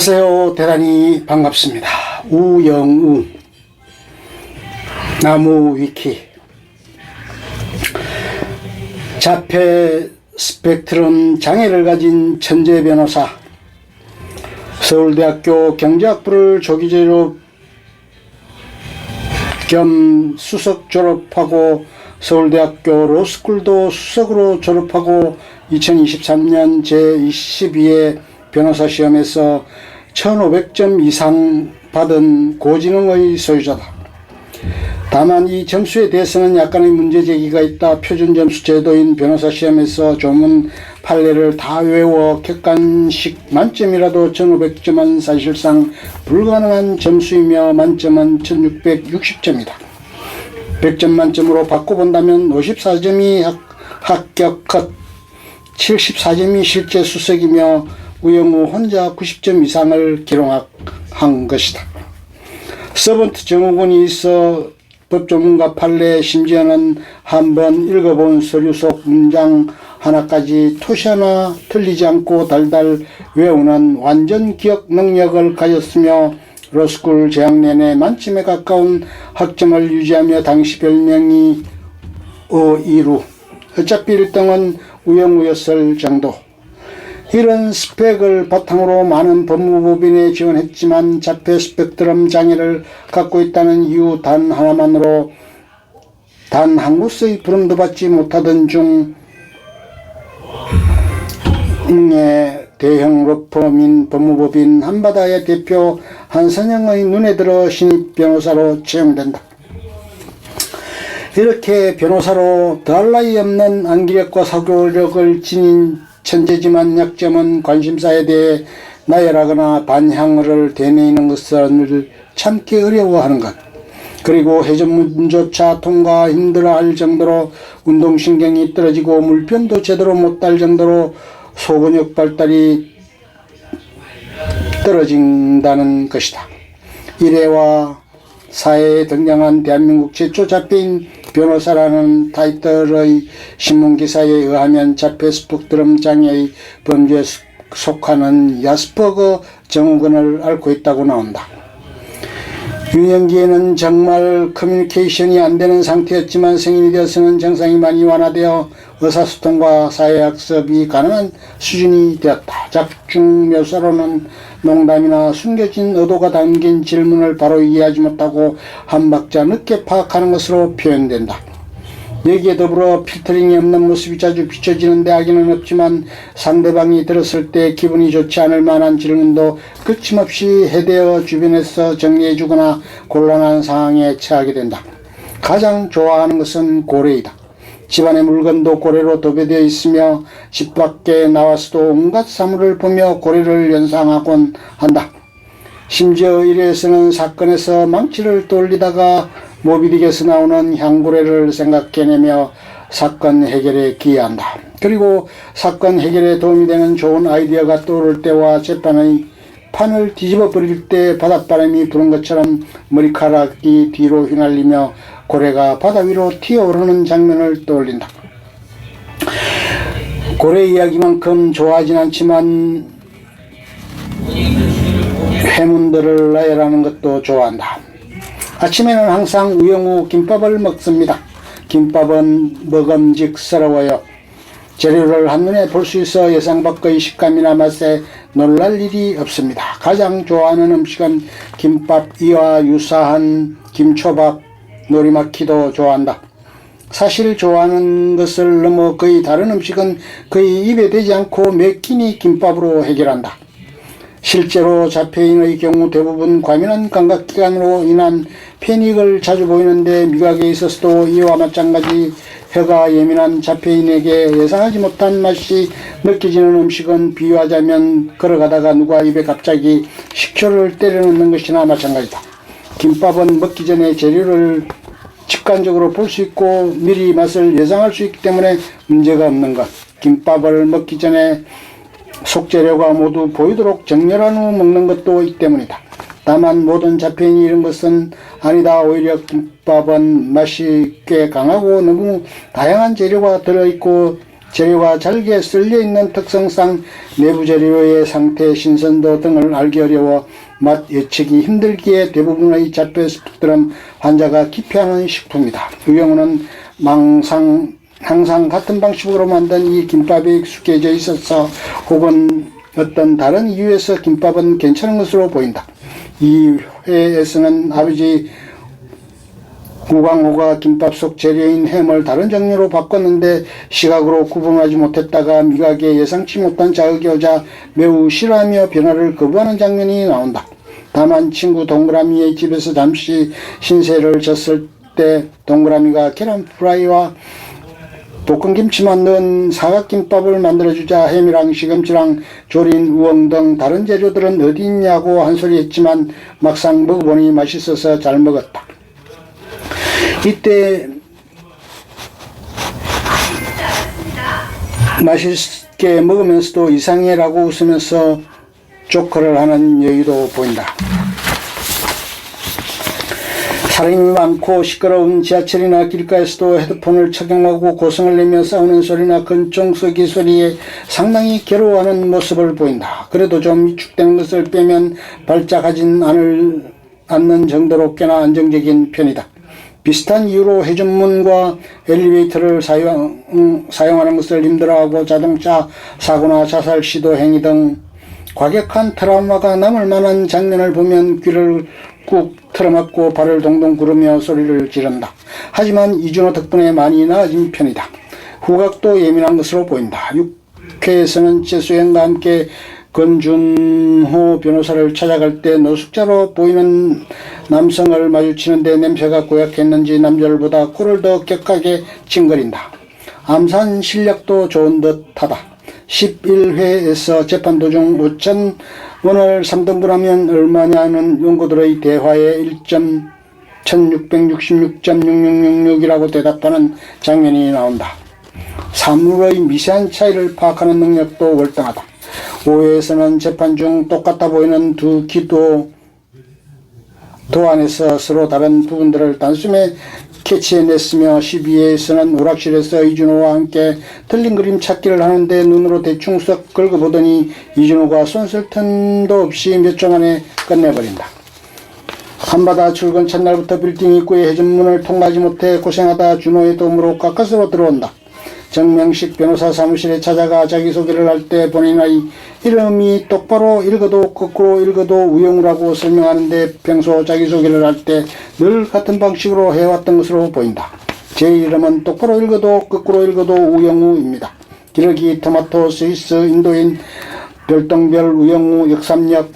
안녕하세요. 대단히 반갑습니다. 우영우 나무위키 자폐 스펙트럼 장애를 가진 천재 변호사, 서울대학교 경제학부를 조기 졸업 겸 수석 졸업하고 서울대학교 로스쿨도 수석으로 졸업하고 2023년 제22회 변호사 시험에서 1500점 이상 받은 고지능의 소유자다. 다만 이 점수에 대해서는 약간의 문제제기가 있다. 표준 점수 제도인 변호사 시험에서 조문 판례를 다 외워 객관식 만점이라도 1500점은 사실상 불가능한 점수이며 만점은 1660점이다. 100점 만점으로 바꿔본다면 54점이 합격 컷, 74점이 실제 수석이며 우영우 혼자 90점 이상을 기록한 것이다. 서번트 정우군이 있어 법조문과 판례, 심지어는 한번 읽어본 서류 속 문장 하나까지 토시 하나 틀리지 않고 달달 외우는 완전 기억 능력을 가졌으며 로스쿨 재학 내내 만점에 가까운 학점을 유지하며 당시 별명이 어이루, 어차피 1등은 우영우였을 정도. 이런 스펙을 바탕으로 많은 법무법인에 지원했지만 자폐 스펙트럼 장애를 갖고 있다는 이유 단 하나만으로 단 한 곳의 부름도 받지 못하던 중에 대형 로펌인 법무법인 한바다의 대표 한선영의 눈에 들어 신입 변호사로 채용된다. 이렇게 변호사로 더할 나위 없는 암기력과 사고력을 지닌 천재지만 약점은 관심사에 대해 나열하거나 반향을 되뇌이는 것을 참기 어려워하는 것, 그리고 해전문조차 통과 힘들어할 정도로 운동신경이 떨어지고 물편도 제대로 못 딸 정도로 소근육 발달이 떨어진다는 것이다. 이래와 사회에 등장한 대한민국 최초 자폐인 변호사라는 타이틀의 신문기사에 의하면 자폐 스펙트럼 장애의 범죄에 속하는 야스퍼거 증후군을 앓고 있다고 나온다. 유년기에는 정말 커뮤니케이션이 안 되는 상태였지만 성인이 되어서는 증상이 많이 완화되어 의사소통과 사회학습이 가능한 수준이 되었다. 작중 묘사로는 농담이나 숨겨진 의도가 담긴 질문을 바로 이해하지 못하고 한 박자 늦게 파악하는 것으로 표현된다. 여기에 더불어 필터링이 없는 모습이 자주 비춰지는데 악의는 없지만 상대방이 들었을 때 기분이 좋지 않을 만한 질문도 거침없이 해대어 주변에서 정리해주거나 곤란한 상황에 처하게 된다. 가장 좋아하는 것은 고래이다. 집안의 물건도 고래로 도배되어 있으며 집 밖에 나와서도 온갖 사물을 보며 고래를 연상하곤 한다. 심지어 일회에서는 사건에서 망치를 돌리다가 모비딕에서 나오는 향고래를 생각해내며 사건 해결에 기여한다. 그리고 사건 해결에 도움이 되는 좋은 아이디어가 떠오를 때와 재판의 판을 뒤집어 버릴 때 바닷바람이 부는 것처럼 머리카락이 뒤로 휘날리며 고래가 바다 위로 튀어오르는 장면을 떠올린다. 고래 이야기만큼 좋아하진 않지만 회문들을 나열하는 것도 좋아한다. 아침에는 항상 우영우 김밥을 먹습니다. 김밥은 먹음직스러워요. 재료를 한눈에 볼 수 있어 예상 밖의 식감이나 맛에 놀랄 일이 없습니다. 가장 좋아하는 음식은 김밥이와 유사한 김초밥, 노리마키도 좋아한다. 사실 좋아하는 것을 넘어 거의 다른 음식은 거의 입에 대지 않고 몇 끼니 김밥으로 해결한다. 실제로 자폐인의 경우 대부분 과민한 감각기관으로 인한 패닉을 자주 보이는데 미각에 있어서도 이와 마찬가지 혀가 예민한 자폐인에게 예상하지 못한 맛이 느껴지는 음식은 비유하자면 걸어가다가 누가 입에 갑자기 식초를 때려 넣는 것이나 마찬가지다. 김밥은 먹기 전에 재료를 직관적으로 볼 수 있고 미리 맛을 예상할 수 있기 때문에 문제가 없는 것. 김밥을 먹기 전에 속재료가 모두 보이도록 정렬한 후 먹는 것도 이 때문이다. 다만 모든 자폐인이 이런 것은 아니다. 오히려 김밥은 맛이 꽤 강하고 너무 다양한 재료가 들어있고 재료가 잘게 썰려있는 특성상 내부 재료의 상태, 신선도 등을 알기 어려워 맛 예측이 힘들기에 대부분의 자폐스펙트럼 환자가 기피하는 식품이다. 유영우는 항상 같은 방식으로 만든 이 김밥에 익숙해져 있어서 혹은 어떤 다른 이유에서 김밥은 괜찮은 것으로 보인다. 이 회에서는 아버지 구광호가 김밥 속 재료인 햄을 다른 종류로 바꿨는데 시각으로 구분하지 못했다가 미각에 예상치 못한 자극이 오자 매우 싫어하며 변화를 거부하는 장면이 나온다. 다만 친구 동그라미의 집에서 잠시 신세를 졌을 때 동그라미가 계란 프라이와 볶음김치만 넣은 사각김밥을 만들어주자 햄이랑 시금치랑 조린 우엉 등 다른 재료들은 어디 있냐고 한 소리 했지만 막상 먹어보니 맛있어서 잘 먹었다. 이때 맛있게 먹으면서도 이상해라고 웃으면서 조커를 하는 여유도 보인다. 사람이 많고 시끄러운 지하철이나 길가에서도 헤드폰을 착용하고 고성을 내며 싸우는 소리나 근총서기 소리에 상당히 괴로워하는 모습을 보인다. 그래도 좀 위축되는 것을 빼면 발작하진 않는 정도로 꽤나 안정적인 편이다. 비슷한 이유로 회전문과 엘리베이터를 사용하는 것을 힘들어하고 자동차 사고나 자살 시도 행위 등 과격한 트라우마가 남을 만한 장면을 보면 귀를 꾹 틀어막고 발을 동동 구르며 소리를 지른다. 하지만 이준호 덕분에 많이 나아진 편이다. 후각도 예민한 것으로 보인다. 6회에서는 재수행과 함께 권준호 변호사를 찾아갈 때 노숙자로 보이는 남성을 마주치는데 냄새가 고약했는지 남자들보다 코를 더 격하게 찡그린다. 암산 실력도 좋은 듯하다. 11회에서 재판 도중 5,000원을 3등분하면 얼마냐는 연구들의 대화에 1666.6666이라고 대답하는 장면이 나온다. 사물의 미세한 차이를 파악하는 능력도 월등하다. 5회에서는 재판 중 똑같아 보이는 두 기도 안에서 서로 다른 부분들을 단숨에 캐치해냈으며 12회에서는 오락실에서 이준호와 함께 틀린 그림 찾기를 하는데 눈으로 대충 썩 긁어보더니 이준호가 손 쓸 틈도 없이 몇 초 만에 끝내버린다. 한바다 출근 첫날부터 빌딩 입구의 회전문을 통과하지 못해 고생하다 준호의 도움으로 가까스로 들어온다. 정명식 변호사 사무실에 찾아가 자기소개를 할 때 본인의 이름이 똑바로 읽어도 거꾸로 읽어도 우영우라고 설명하는데 평소 자기소개를 할 때 늘 같은 방식으로 해왔던 것으로 보인다. 제 이름은 똑바로 읽어도 거꾸로 읽어도 우영우입니다. 기러기, 토마토, 스위스, 인도인, 별똥별, 우영우, 역삼역.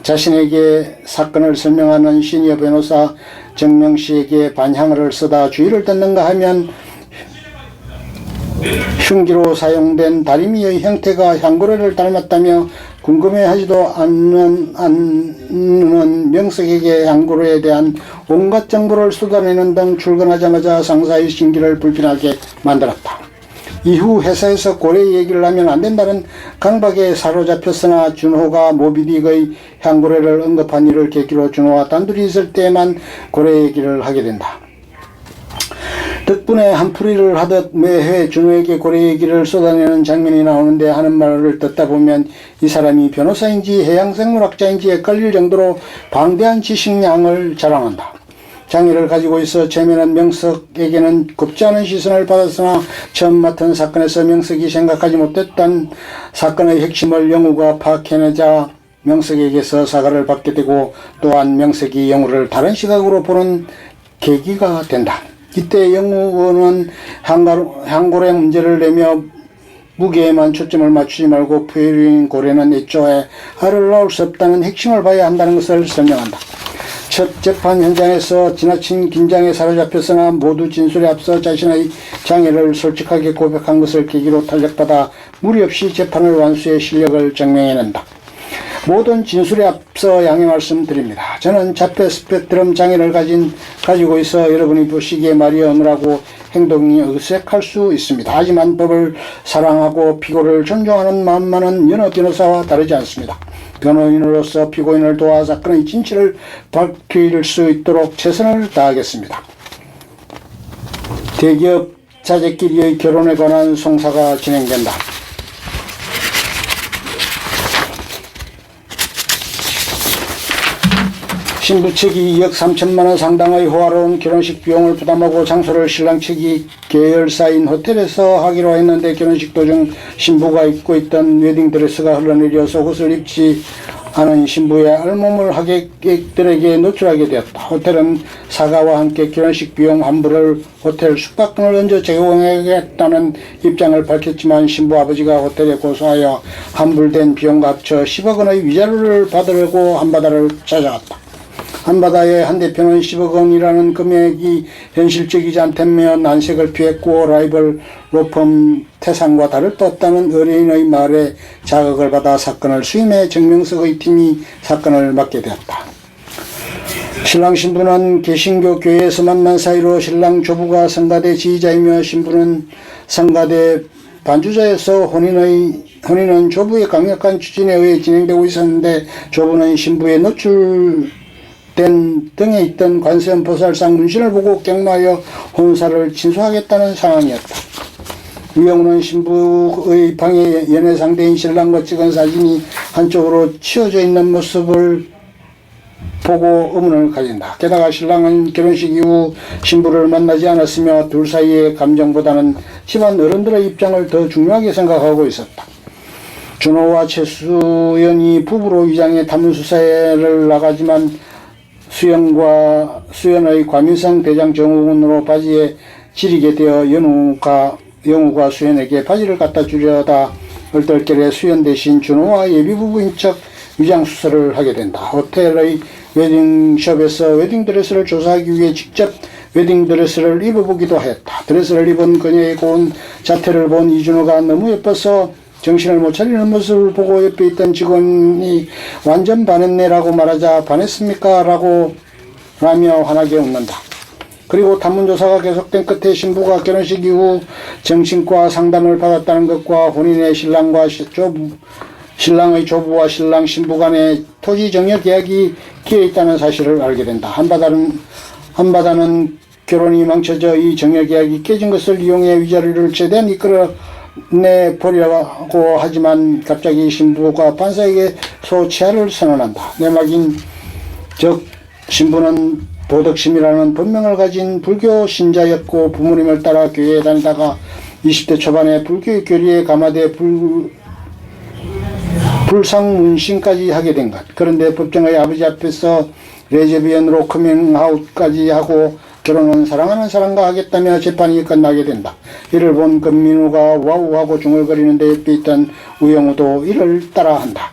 자신에게 사건을 설명하는 시니어 변호사 정명식에게 반향어를 쓰다 주의를 듣는가 하면 흉기로 사용된 다리미의 형태가 향고래를 닮았다며 궁금해하지도 않는 명석에게 향고래에 대한 온갖 정보를 쏟아내는 등 출근하자마자 상사의 심기를 불편하게 만들었다. 이후 회사에서 고래 얘기를 하면 안 된다는 강박에 사로잡혔으나 준호가 모비딕의 향고래를 언급한 일을 계기로 준호와 단둘이 있을 때만 고래 얘기를 하게 된다. 덕분에 한풀이를 하듯 매회 준호에게 고래 얘기를 쏟아내는 장면이 나오는데 하는 말을 듣다 보면 이 사람이 변호사인지 해양생물학자인지 헷갈릴 정도로 방대한 지식량을 자랑한다. 장애를 가지고 있어 처음에는 명석에게는 곱지 않은 시선을 받았으나 처음 맡은 사건에서 명석이 생각하지 못했던 사건의 핵심을 영우가 파악해내자 명석에게서 사과를 받게 되고 또한 명석이 영우를 다른 시각으로 보는 계기가 된다. 이때 영우는 향고래 문제를 내며 무게에만 초점을 맞추지 말고 푸에린 고래는 애초에 알을 낳을 수 없다는 핵심을 봐야 한다는 것을 설명한다. 첫 재판 현장에서 지나친 긴장에 사로잡혔으나 모두 진술에 앞서 자신의 장애를 솔직하게 고백한 것을 계기로 탄력받아 무리 없이 재판을 완수해 실력을 증명해낸다. 모든 진술에 앞서 양해 말씀드립니다. 저는 자폐 스펙트럼 장애를 가지고 있어 여러분이 보시기에 말이 어눌하고 행동이 어색할 수 있습니다. 하지만 법을 사랑하고 피고를 존중하는 마음만은 여느 변호사와 다르지 않습니다. 변호인으로서 피고인을 도와 사건의 진실을 밝힐 수 있도록 최선을 다하겠습니다. 대기업 자제끼리의 결혼에 관한 송사가 진행된다. 신부 측이 2억 3천만 원 상당의 호화로운 결혼식 비용을 부담하고 장소를 신랑 측이 계열사인 호텔에서 하기로 했는데 결혼식 도중 신부가 입고 있던 웨딩드레스가 흘러내려 속옷을 입지 않은 신부의 알몸을 하객들에게 노출하게 되었다. 호텔은 사과와 함께 결혼식 비용 환불을 호텔 숙박권을 얹어 제공하겠다는 입장을 밝혔지만 신부 아버지가 호텔에 고소하여 환불된 비용과 합쳐 10억 원의 위자료를 받으려고 한바다를 찾아갔다. 한바다의 한 대표는 10억 원이라는 금액이 현실적이지 않다며 난색을 피했고 라이벌 로펌 태산과 다를 바 없다는 의뢰인의 말에 자극을 받아 사건을 수임해 정명석의 팀이 사건을 맡게 되었다. 신랑 신부는 개신교 교회에서 만난 사이로 신랑 조부가 성가대 지휘자이며 신부는 성가대 반주자여서 혼인은 조부의 강력한 추진에 의해 진행되고 있었는데 조부는 신부의 노출된 등에 있던 관세음 보살상 문신을 보고 격노하여 혼사를 진수하겠다는 상황이었다. 우영우는 신부의 방에 연애 상대인 신랑과 찍은 사진이 한쪽으로 치워져 있는 모습을 보고 의문을 가진다. 게다가 신랑은 결혼식 이후 신부를 만나지 않았으며 둘 사이의 감정보다는 집안 어른들의 입장을 더 중요하게 생각하고 있었다. 준호와 최수연이 부부로 위장해 단문수사를 나가지만 수연의 과민성 대장 증후군으로 바지에 지리게 되어 영우가 수연에게 바지를 갖다 주려다 얼떨결에 수연 대신 준호와 예비부부인 척 위장수술을 하게 된다. 호텔의 웨딩숍에서 웨딩드레스를 조사하기 위해 직접 웨딩드레스를 입어보기도 하였다. 드레스를 입은 그녀의 고운 자태를 본 이준호가 너무 예뻐서 정신을 못 차리는 모습을 보고 옆에 있던 직원이 완전 반했네라고 말하자 반했습니까? 라며 환하게 웃는다. 그리고 단문조사가 계속된 끝에 신부가 결혼식 이후 정신과 상담을 받았다는 것과 혼인의 신랑의 조부와 신랑 신부 간의 토지 정여 계약이 기해 있다는 사실을 알게 된다. 한바다는 결혼이 망쳐져 이 정여 계약이 깨진 것을 이용해 위자료를 최대한 이끌어내보려고 하지만 갑자기 신부가 판사에게 소치하를 선언한다. 내막인 즉 신부는 도덕심이라는 본명을 가진 불교 신자였고 부모님을 따라 교회에 다니다가 20대 초반에 불교의 교리에 감화돼 불상문신까지 하게 된 것. 그런데 법정의 아버지 앞에서 레즈비언으로 커밍아웃까지 하고 결혼은 사랑하는 사람과 하겠다며 재판이 끝나게 된다. 이를 본 금민우가 와우하고 중얼거리는데 옆에 있던 우영우도 이를 따라한다.